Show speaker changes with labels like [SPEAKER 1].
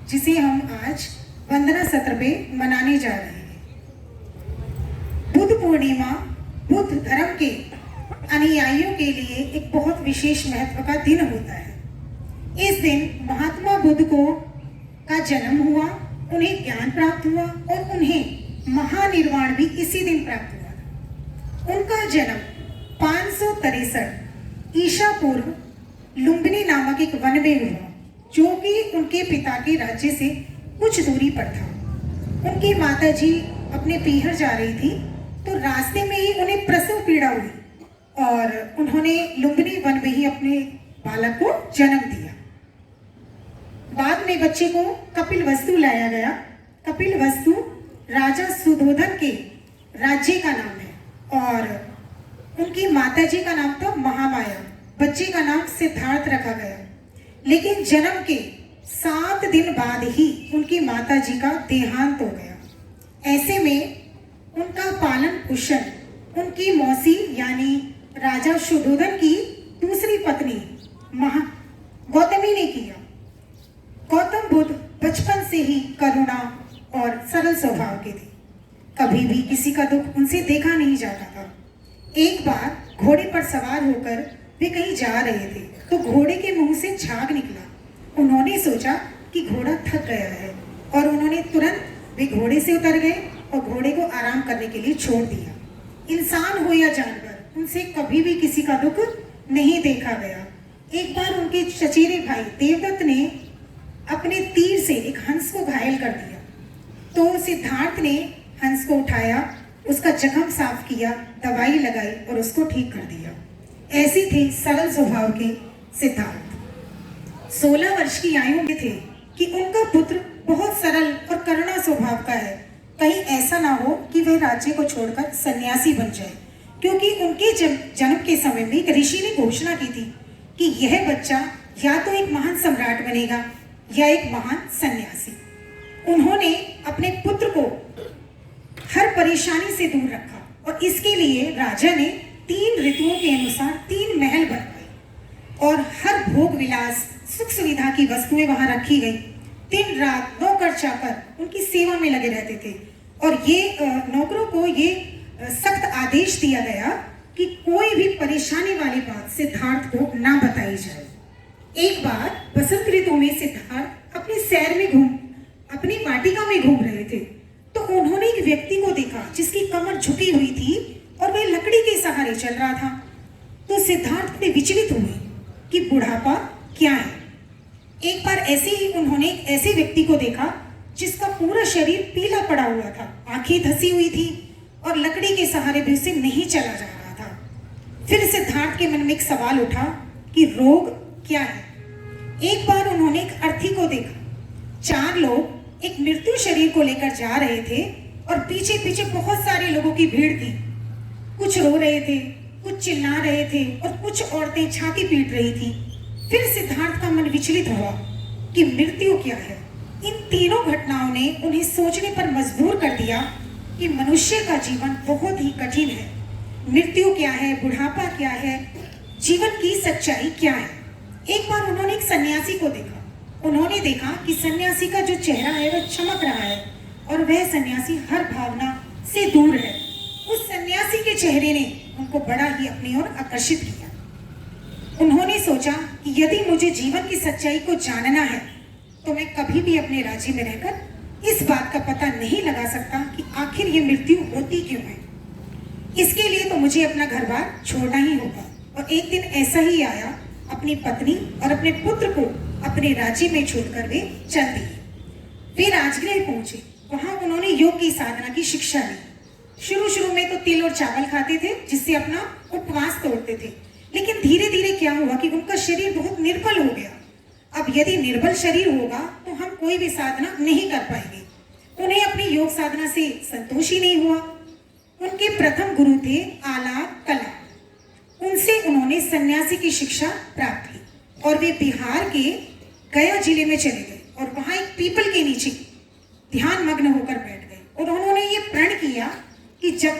[SPEAKER 1] जिसे हम आज वंदना सत्र पे मनाने जा रहे हैं। बुद्ध पूर्णिमा बुद्ध धर्म के अनुयायियों के लिए एक बहुत विशेष महत्व का दिन होता है। इस दिन महात्मा बुद्ध का जन्म हुआ, उन्हें ज्ञान प्राप्त हुआ और उन्हें महानिर्वाण भी इसी दिन प्राप्त हुआ। उनका जन्म 563 ईसा पूर्व लुम्बिनी नामक एक वन में हुआ, जो कि उनके पिता के राज्य से कुछ दूरी पर था। उनकी माताजी अपने पीहर जा रही थी, तो रास्ते में ही उन्हें प्रसव पीड़ा हुई और उन्होंने लुम्बिनी वन में ही अपने बालक को जन्म दिया। बाद में बच्चे को कपिलवस्तु लाया गया। कपिलवस्तु राजा सुधोधन के राज्य का नाम है और उनकी माताजी का नाम था महामाया। बच्चे का नाम सिद्धार्थ रखा गया, लेकिन जन्म के 7 दिन बाद ही उनकी माताजी का देहांत हो गया। ऐसे में उनका पालन पोषण उनकी मौसी यानी राजा सुधोधन की दूसरी पत्नी गौतमी ने किया। गौतम बुद्ध बचपन से ही करुणा और सरल स्वभाव के थे। कभी भी किसी का दुख उनसे देखा नहीं जाता था। एक बार घोड़े पर सवार होकर वे कहीं जा रहे थे, तो घोड़े के मुंह से झाग निकला। उन्होंने सोचा कि घोड़ा थक गया है और उन्होंने तुरंत वे घोड़े से उतर गए और घोड़े को आराम करने के लिए छोड़ दिया। इंसान हो या जानवर, उनसे कभी भी किसी का दुख नहीं देखा गया। एक बार उनके चचेरे भाई देवदत्त ने अपने तीर से एक हंस को घायल कर दिया, तो सिद्धार्थ ने हंस को उठाया, उसका जख्म साफ किया, दवाई लगाई और उसको ठीक कर दिया। ऐसी थे सरल स्वभाव के सिद्धार्थ। 16 वर्ष की आयु में थे कि उनका पुत्र बहुत सरल और करुणा स्वभाव का है। कहीं ऐसा ना हो कि वह राज्य को छोड़कर सन्यासी बन जाए, क्योंकि उनके जन्म के समय में एक ऋषि ने घोषणा की थी कि यह बच्चा या तो एक महान सम्राट बनेगा या एक महान सन्यासी। उन्होंने अपने पुत्र को हर परेशानी से दूर रखा और इसके लिए राजा ने 3 ऋतुओं के अनुसार 3 महल बनवाए और हर भोग विलास सुख सुविधा की वस्तुएं वहां रखी गई। दिन रात नौकर चाकर उनकी सेवा में लगे रहते थे और ये नौकरों को ये सख्त आदेश दिया गया कि कोई भी परेशानी वाली बात सिद्धार्थ को ना बताई जाए। एक बार बसंत ऋतु में सिद्धार्थ अपनी सैर में अपनी वाटिका में घूम रहे थे, तो उन्होंने एक व्यक्ति को देखा जिसकी कमर झुकी हुई थी और वह लकड़ी के सहारे चल रहा था। तो सिद्धार्थ ने विचलित हुए कि बुढ़ापा क्या है। एक बार ऐसे ही उन्होंने एक ऐसे व्यक्ति को देखा जिसका पूरा शरीर पीला पड़ा हुआ था, आंखें धसी हुई थी और लकड़ी के सहारे भी उसे नहीं चला जा रहा था। फिर सिद्धार्थ के मन में एक सवाल उठा कि रोग क्या है। एक बार उन्होंने एक अर्थी को देखा। 4 लोग एक मृत्यु शरीर को लेकर जा रहे थे और पीछे पीछे बहुत सारे लोगों की भीड़ थी। कुछ रो रहे थे, कुछ चिल्ला रहे थे और कुछ औरतें छाती पीट रही थी। फिर सिद्धार्थ का मन विचलित हुआ कि मृत्यु क्या है। इन तीनों घटनाओं ने उन्हें सोचने पर मजबूर कर दिया कि मनुष्य का जीवन बहुत ही कठिन है। मृत्यु क्या है, बुढ़ापा क्या है, जीवन की सच्चाई क्या है। एक बार उन्होंने एक सन्यासी को देखा। उन्होंने देखा कि सन्यासी का जो चेहरा है वह चमक रहा है और वह सन्यासी हर भावना से दूर है। उस सन्यासी के चेहरे ने उनको बड़ा ही अपनी ओर आकर्षित किया। उन्होंने सोचा कि यदि मुझे जीवन की सच्चाई को जानना है तो मैं कभी भी अपने राज्य में रहकर इस बात का पता नहीं लगा सकता कि आखिर ये मृत्यु होती क्यों है। इसके लिए तो मुझे अपना घर बार छोड़ना ही होगा। और एक दिन ऐसा ही आया, अपनी पत्नी और अपने पुत्र को अपने राज्य में छोड़कर वे चल दिए। वे राजगृह पहुंचे। वहां उन्होंने योग की साधना की शिक्षा ली। शुरू में तो तिल और चावल खाते थे, जिससे अपना उपवास तोड़ते थे, लेकिन धीरे धीरे क्या हुआ कि उनका शरीर बहुत निर्बल हो गया। अब यदि निर्बल शरीर होगा तो हम कोई भी साधना नहीं कर पाएंगे। उन्हें अपनी योग साधना से संतोष ही नहीं हुआ। उनके प्रथम गुरु थे आलाप कला। उनसे उन्होंने सन्यासी की शिक्षा प्राप्त की और वे बिहार के गया जिले में चले गए और वहां एक पीपल के नीचे ध्यान मग्न होकर बैठ गए और उन्होंने ये प्रण किया कि जब